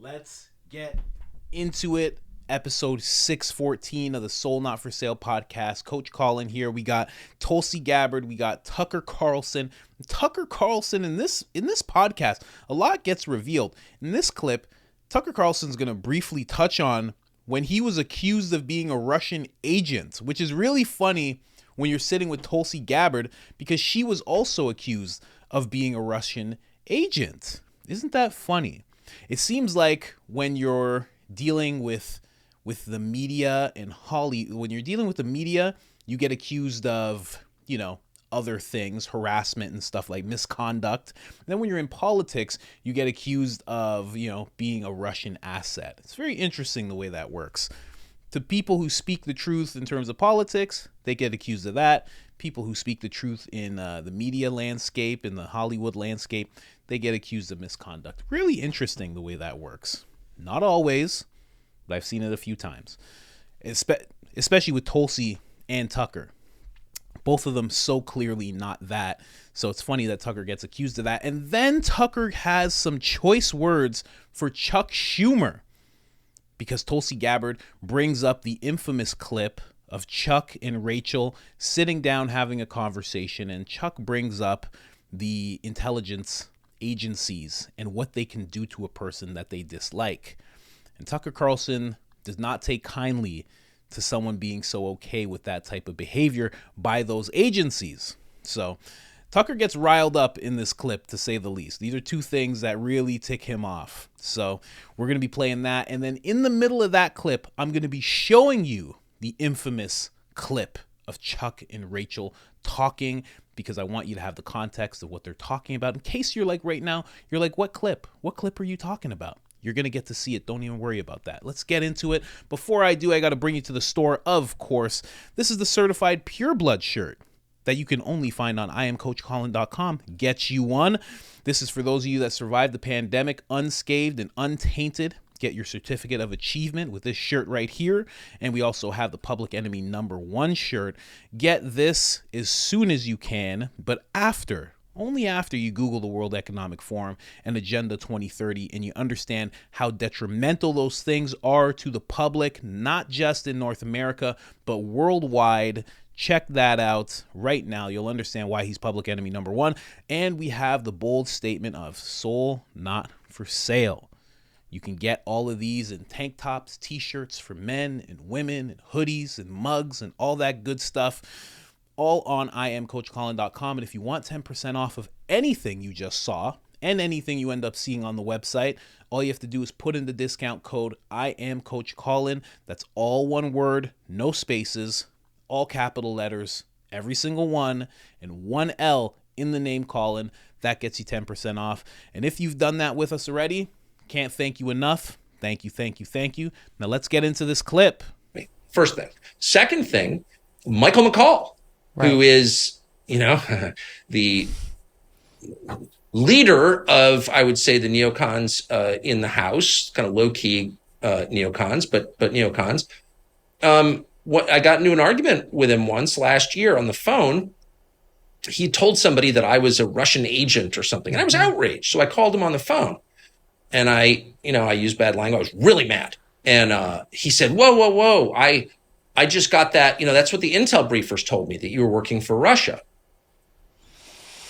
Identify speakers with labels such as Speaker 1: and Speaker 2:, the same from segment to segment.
Speaker 1: Let's get into it. Episode 614 of the Soul Not For Sale podcast. Coach Colin here. We got Tulsi Gabbard. We got Tucker Carlson. Tucker Carlson in this podcast, a lot gets revealed. In this clip, Tucker Carlson's going to briefly touch on when he was accused of being a Russian agent, which is really funny when you're sitting with Tulsi Gabbard because she was also accused of being a Russian agent. Isn't that funny? It seems like when you're dealing with the media and Hollywood, when you're dealing with the media, you get accused of, other things, harassment and stuff like misconduct. And then when you're in politics, you get accused of, being a Russian asset. It's very interesting the way that works. To people who speak the truth in terms of politics, they get accused of that. People who speak the truth in the media landscape, in the Hollywood landscape, they get accused of misconduct. Really interesting the way that works. Not always, but I've seen it a few times, especially with Tulsi and Tucker. Both of them so clearly not that. So it's funny that Tucker gets accused of that. And then Tucker has some choice words for Chuck Schumer because Tulsi Gabbard brings up the infamous clip of Chuck and Rachel sitting down having a conversation. And Chuck brings up the intelligence agencies and what they can do to a person that they dislike. And Tucker Carlson does not take kindly to someone being so okay with that type of behavior by those agencies. So Tucker gets riled up in this clip, to say the least. These are two things that really tick him off. So we're going to be playing that. And then in the middle of that clip, I'm going to be showing you the infamous clip of Chuck and Rachel talking, because I want you to have the context of what they're talking about. In case you're like right now, you're like, what clip? What clip are you talking about? You're going to get to see it. Don't even worry about that. Let's get into it. Before I do, I got to bring you to the store, of course. This is the certified Pure Blood shirt that you can only find on IamCoachColin.com. Get you one. This is for those of you that survived the pandemic unscathed and untainted. Get your certificate of achievement with this shirt right here. And we also have the Public Enemy #1 shirt. Get this as soon as you can, but only after you Google the World Economic Forum and Agenda 2030 and you understand how detrimental those things are to the public, not just in North America, but worldwide. Check that out right now. You'll understand why he's public enemy #1. And we have the bold statement of Soul Not For Sale. You can get all of these in tank tops, t-shirts for men and women, and hoodies and mugs and all that good stuff. All on IamCoachColin.com. And if you want 10% off of anything you just saw and anything you end up seeing on the website, all you have to do is put in the discount code IamCoachColin. That's all one word, no spaces, all capital letters, every single one, and one L in the name Colin. That gets you 10% off. And if you've done that with us already, can't thank you enough. Thank you, thank you, thank you. Now let's get into this clip.
Speaker 2: First thing. Second thing, Michael McCall. Right. Who is, the leader of, I would say, the neocons in the House, kind of low-key neocons, but neocons. I got into an argument with him once last year on the phone. He told somebody that I was a Russian agent or something, and I was outraged. So I called him on the phone, and I used bad language. I was really mad. And he said, whoa, I just got that, that's what the intel briefers told me, that you were working for Russia.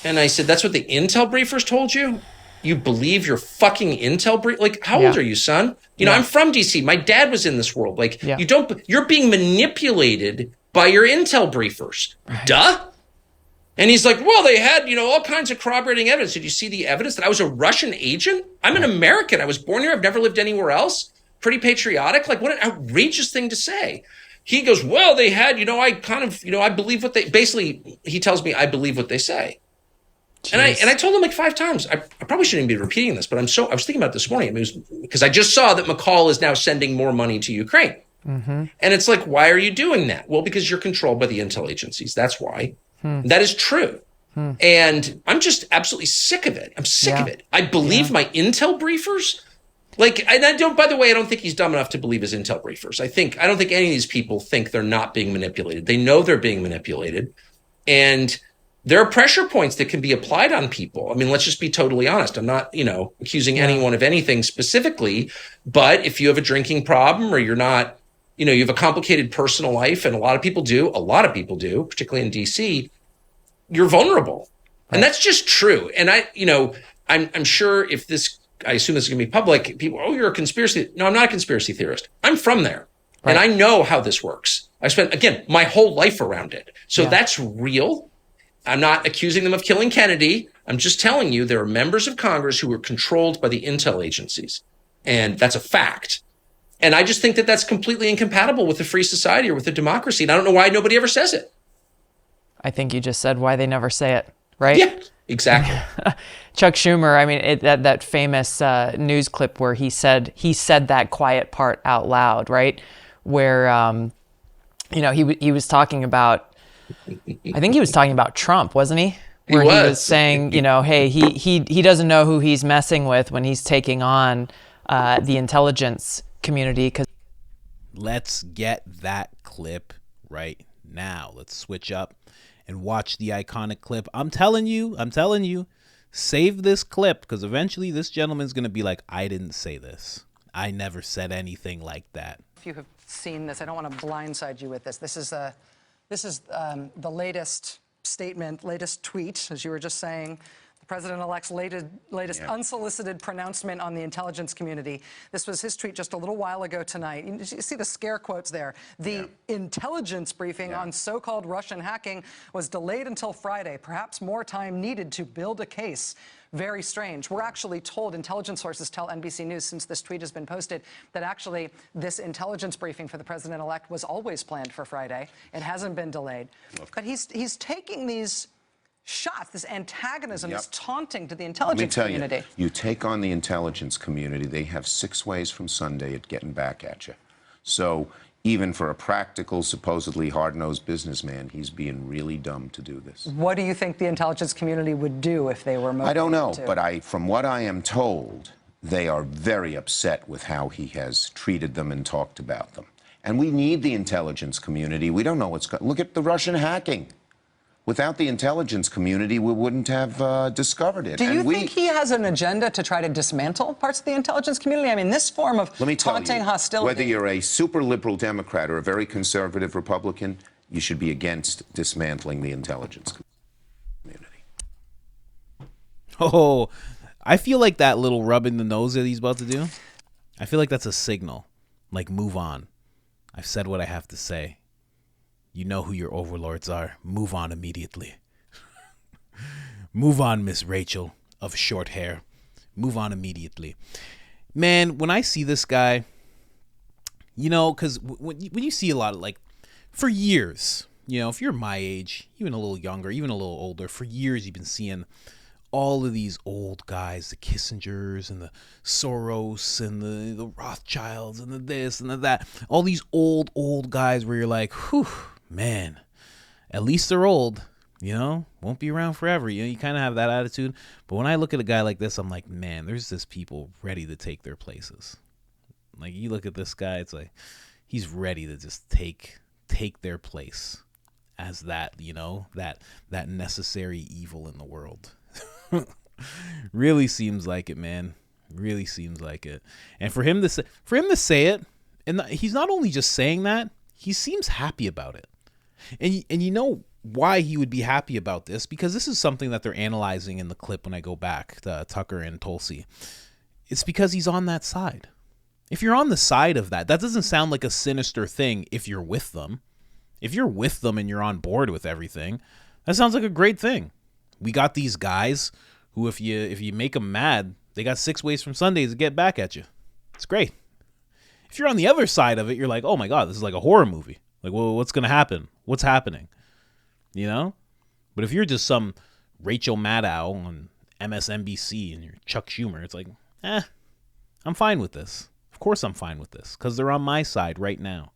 Speaker 2: And I said, that's what the intel briefers told you? You believe your fucking intel brief? Like, how old are you, son? I'm from DC. My dad was in this world. Like, you're being manipulated by your intel briefers. Right. Duh. And he's like, well, they had, all kinds of corroborating evidence. Did you see the evidence that I was a Russian agent? I'm an American. I was born here. I've never lived anywhere else. Pretty patriotic. Like, what an outrageous thing to say. He goes, well, they had, I believe what basically, he tells me I believe what they say. Jeez. And I told him like 5 times, I probably shouldn't even be repeating this, but I was thinking about it this morning. Because I just saw that McCall is now sending more money to Ukraine. Mm-hmm. And it's like, why are you doing that? Well, because you're controlled by the intel agencies. That's why. That is true. And I'm just absolutely sick of it. I'm sick of it. I believe my intel briefers. Like, and I don't, by the way, I don't think he's dumb enough to believe his intel briefers. I don't think any of these people think they're not being manipulated. They know they're being manipulated. And there are pressure points that can be applied on people. I mean, let's just be totally honest. I'm not, accusing anyone of anything specifically, but if you have a drinking problem or you're not, you have a complicated personal life, and a lot of people do, particularly in DC, you're vulnerable. Right. And that's just true. And I'm sure I assume this is going to be public, people, you're a conspiracy. No, I'm not a conspiracy theorist. I'm from there. Right. And I know how this works. I spent, again, my whole life around it. So that's real. I'm not accusing them of killing Kennedy. I'm just telling you there are members of Congress who were controlled by the intel agencies. And that's a fact. And I just think that that's completely incompatible with a free society or with a democracy. And I don't know why nobody ever says it.
Speaker 3: I think you just said why they never say it, right?
Speaker 2: Yeah, exactly.
Speaker 3: Chuck Schumer, I mean, that famous news clip where he said that quiet part out loud, right? Where, he was talking about, I think he was talking about Trump, wasn't he? Where he was saying, hey, he doesn't know who he's messing with when he's taking on the intelligence community.
Speaker 1: Let's get that clip right now. Let's switch up and watch the iconic clip. I'm telling you, save this clip, because eventually this gentleman's going to be like, I didn't say this. I never said anything like that.
Speaker 4: If you have seen this, I don't want to blindside you with this. This is the latest statement, latest tweet, as you were just saying, the president-elect's latest unsolicited pronouncement on the intelligence community. This was his tweet just a little while ago tonight. You see the scare quotes there. The intelligence briefing on so-called Russian hacking was delayed until Friday. Perhaps more time needed to build a case. Very strange. We're actually told, intelligence sources tell NBC News since this tweet has been posted, that actually this intelligence briefing for the president-elect was always planned for Friday. It hasn't been delayed. Okay. But he's taking these shots, this antagonism, this taunting to the intelligence community.
Speaker 5: Let me tell you, you take on the intelligence community, they have 6 ways from Sunday at getting back at you. So even for a practical, supposedly hard-nosed businessman, he's being really dumb to do this.
Speaker 4: What do you think the intelligence community would do if they were motivated?
Speaker 5: I don't know, but from what I am told, they are very upset with how he has treated them and talked about them. And we need the intelligence community. We don't know what's going on. Look at the Russian hacking. Without the intelligence community, we wouldn't have discovered it.
Speaker 4: Do you think he has an agenda to try to dismantle parts of the intelligence community? I mean, this form of taunting hostility.
Speaker 5: Whether you're a super liberal Democrat or a very conservative Republican, you should be against dismantling the intelligence community.
Speaker 1: Oh, I feel like that little rub in the nose that he's about to do, I feel like that's a signal. Like, move on. I've said what I have to say. You know who your overlords are. Move on immediately. Move on, Miss Rachel of short hair. Move on immediately. Man, when I see this guy, because when you see a lot of, like, for years, if you're my age, even a little younger, even a little older, for years you've been seeing all of these old guys, the Kissingers and the Soros and the Rothschilds and the this and the that, all these old guys where you're like, whew, man, at least they're old, won't be around forever. You kind of have that attitude. But when I look at a guy like this, I'm like, man, there's just people ready to take their places. Like, you look at this guy, it's like he's ready to just take their place as that, that necessary evil in the world. Really seems like it, man. Really seems like it. And for him to say it, and he's not only just saying that, he seems happy about it. And you know why he would be happy about this? Because this is something that they're analyzing in the clip when I go back to Tucker and Tulsi. It's because he's on that side. If you're on the side of that doesn't sound like a sinister thing if you're with them. If you're with them and you're on board with everything, that sounds like a great thing. We got these guys who, if you make them mad, they got 6 ways from Sundays to get back at you. It's great. If you're on the other side of it, you're like, oh my God, this is like a horror movie. Like, well, what's going to happen? What's happening? But if you're just some Rachel Maddow on MSNBC and you're Chuck Schumer, it's like, I'm fine with this. Of course I'm fine with this because they're on my side right now.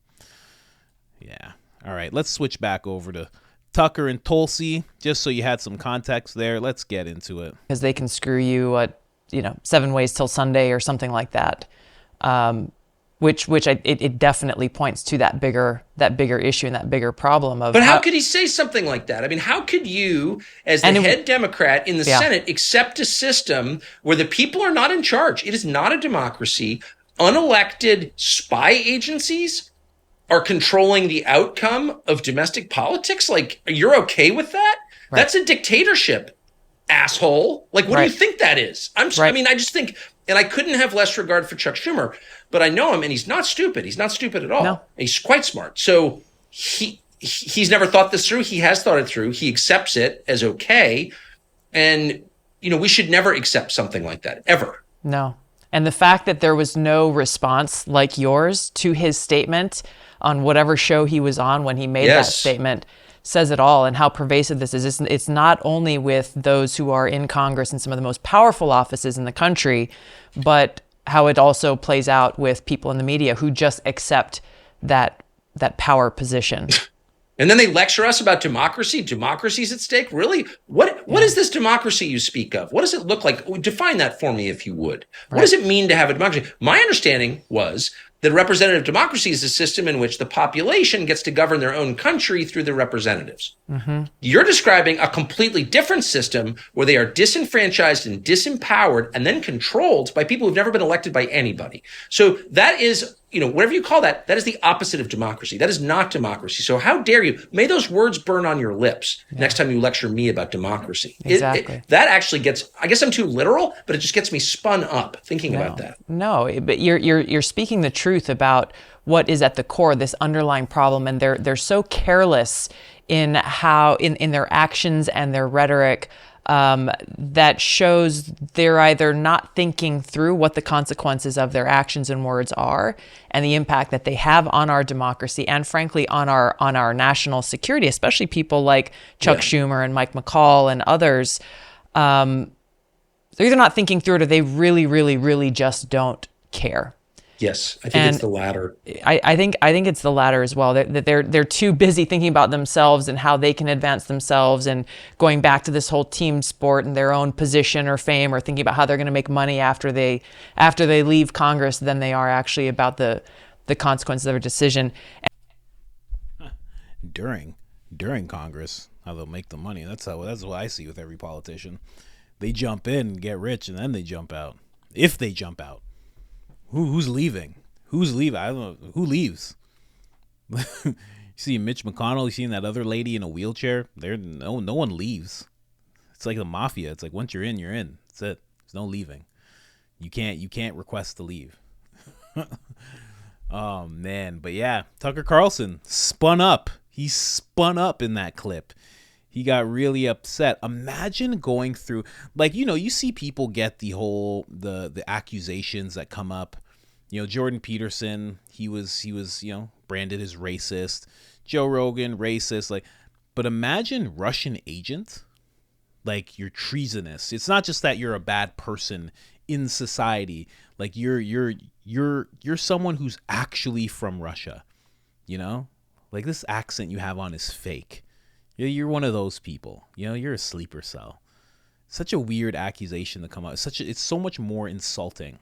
Speaker 1: Yeah. All right, let's switch back over to Tucker and Tulsi, just so you had some context there. Let's get into it.
Speaker 3: Because they can screw you at, 7 ways till Sunday or something like that. It definitely points to that bigger issue and that bigger problem of.
Speaker 2: But how could he say something like that? I mean, how could you, as the head Democrat in the Senate, accept a system where the people are not in charge? It is not a democracy. Unelected spy agencies are controlling the outcome of domestic politics. Like, you're okay with that? Right. That's a dictatorship, asshole. Like, what do you think that is? I mean, I just think, and I couldn't have less regard for Chuck Schumer, but I know him, and he's not stupid. He's not stupid at all. No. He's quite smart. So he's never thought this through. He has thought it through. He accepts it as okay. And, we should never accept something like that, ever.
Speaker 3: No. And the fact that there was no response like yours to his statement on whatever show he was on when he made that statement says it all, and how pervasive this is. It's not only with those who are in Congress and some of the most powerful offices in the country, but how it also plays out with people in the media who just accept that power position.
Speaker 2: And then they lecture us about democracy. Democracy's at stake. Really? What is this democracy you speak of? What does it look like? Define that for me, if you would. What does it mean to have a democracy? My understanding was that representative democracy is a system in which the population gets to govern their own country through their representatives. Mm-hmm. You're describing a completely different system where they are disenfranchised and disempowered and then controlled by people who've never been elected by anybody. So that is, whatever you call that, that is the opposite of democracy. That is not democracy. So how dare you? May those words burn on your lips next time you lecture me about democracy.
Speaker 3: Exactly.
Speaker 2: That actually gets, I guess I'm too literal, but it just gets me spun up thinking about that.
Speaker 3: No, but you're speaking the truth about what is at the core, this underlying problem, and they're so careless in how in their actions and their rhetoric that shows they're either not thinking through what the consequences of their actions and words are and the impact that they have on our democracy and frankly on our national security, especially people like Chuck Schumer and Mike McCall and others. They're either not thinking through it or they really, really, really just don't care.
Speaker 2: Yes, I think it's the latter.
Speaker 3: I think it's the latter as well. That they're too busy thinking about themselves and how they can advance themselves and going back to this whole team sport and their own position or fame or thinking about how they're going to make money after they leave Congress than they are actually about the consequences of their decision.
Speaker 1: During Congress, how they'll make the money. That's what I see with every politician. They jump in, get rich, and then they jump out. If they jump out. Who's leaving? Who's leaving? I don't know. Who leaves? You see Mitch McConnell, you seen that other lady in a wheelchair? No one leaves. It's like the mafia. It's like once you're in, you're in. That's it. There's no leaving. You can't request to leave. Oh man, but yeah, Tucker Carlson spun up. He spun up in that clip. He got really upset. Imagine going through, you see people get the accusations that come up. Jordan Peterson, he was branded as racist. Joe Rogan, racist. But imagine Russian agent. You're treasonous. It's not just that you're a bad person in society. You're someone who's actually from Russia. This accent you have on is fake. You're one of those people. You're a sleeper cell. Such a weird accusation to come out. It's so much more insulting.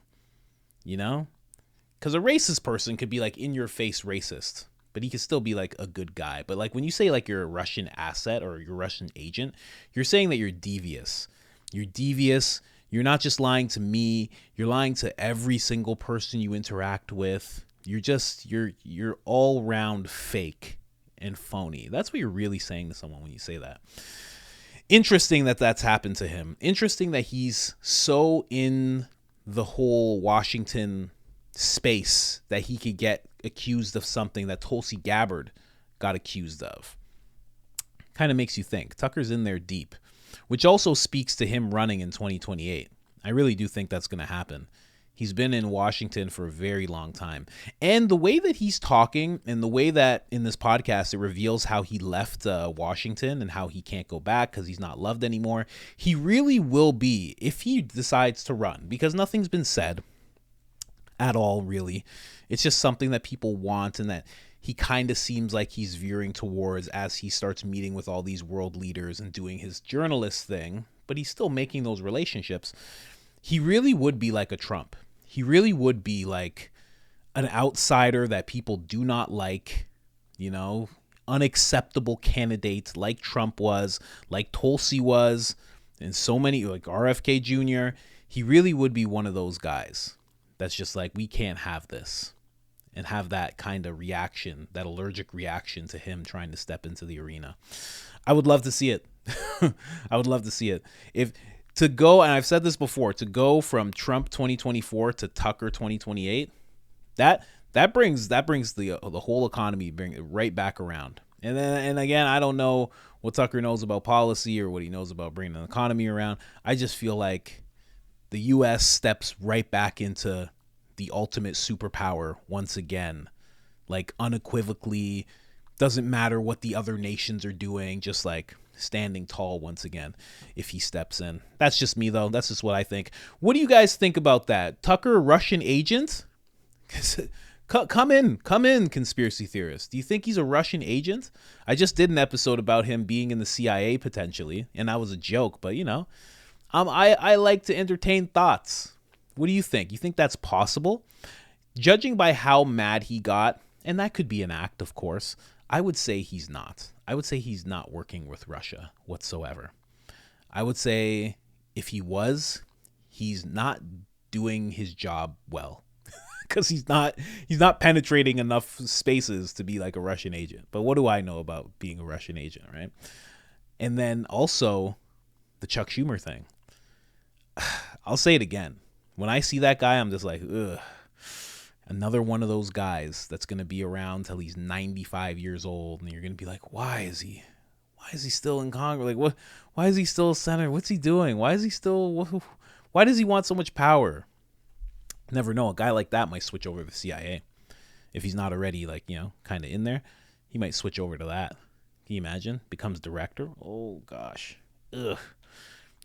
Speaker 1: Because a racist person could be in your face racist, but he could still be a good guy. But when you say you're a Russian asset or you're a Russian agent, you're saying that you're devious. You're devious. You're not just lying to me. You're lying to every single person you interact with. You're all round fake and phony. That's what you're really saying to someone when you say that. Interesting that that's happened to him. Interesting that he's so in the whole Washington space that he could get accused of something that Tulsi Gabbard got accused of. Kind of makes you think. Tucker's in there deep, which also speaks to him running in 2028. I really do think that's going to happen. He's been in Washington for a very long time. And the way that he's talking and the way that in this podcast it reveals how he left Washington and how he can't go back because he's not loved anymore. He really will be if he decides to run, because nothing's been said at all, really. It's just something that people want and that he kind of seems like he's veering towards as he starts meeting with all these world leaders and doing his journalist thing, but he's still making those relationships. He really would be like a Trump. He really would be like an outsider that people do not like, you know, unacceptable candidate like Trump was, like Tulsi was, and so many, like RFK Jr., he really would be one of those guys that's just like, we can't have this, and have that kind of reaction, that allergic reaction to him trying to step into the arena. I would love to see it. I would love to see it. If to go, and I've said this before, to go from Trump 2024 to Tucker 2028, that brings the whole economy right back around. And again, I don't know what Tucker knows about policy or what he knows about bringing the economy around. I just feel like the U.S. steps right back into the ultimate superpower once again, like unequivocally. Doesn't matter what the other nations are doing, just like standing tall once again if he steps in. That's just me, though. That's just what I think. What do you guys think about that? Tucker, Russian agent? Come in, conspiracy theorists. Do you think he's a Russian agent? I just did an episode about him being in the CIA potentially, and that was a joke, but you know, I like to entertain thoughts. What do you think? You think that's possible? Judging by how mad he got, and that could be an act, of course, I would say he's not. I would say he's not working with Russia whatsoever. I would say if he was, he's not doing his job well. Because he's not penetrating enough spaces to be like a Russian agent. But what do I know about being a Russian agent, right? And then also the Chuck Schumer thing. I'll say it again. When I see that guy, I'm just like, ugh. Another one of those guys that's going to be around till he's 95 years old. And you're going to be like, why is he still in Congress? Like, what? Why is he still a senator? What's he doing? Why does he want so much power? Never know. A guy like that might switch over to the CIA. If he's not already, like, you know, kind of in there, he might switch over to that. Can you imagine? Becomes director. Oh, gosh. Ugh.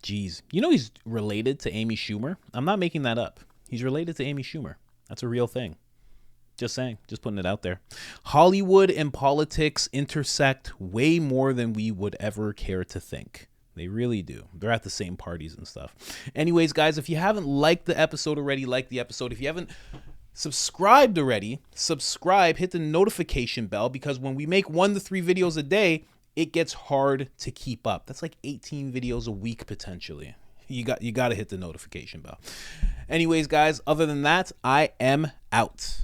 Speaker 1: Jeez. You know he's related to Amy Schumer? I'm not making that up. He's related to Amy Schumer. That's a real thing. Just saying. Just putting it out there. Hollywood and politics intersect way more than we would ever care to think. They really do. They're at the same parties and stuff. Anyways, guys, if you haven't liked the episode already, like the episode. If you haven't subscribed already, subscribe, hit the notification bell, because when we make 1 to 3 videos a day, it gets hard to keep up. That's like 18 videos a week potentially. You got to hit the notification bell. Anyways, guys, other than that, I am out.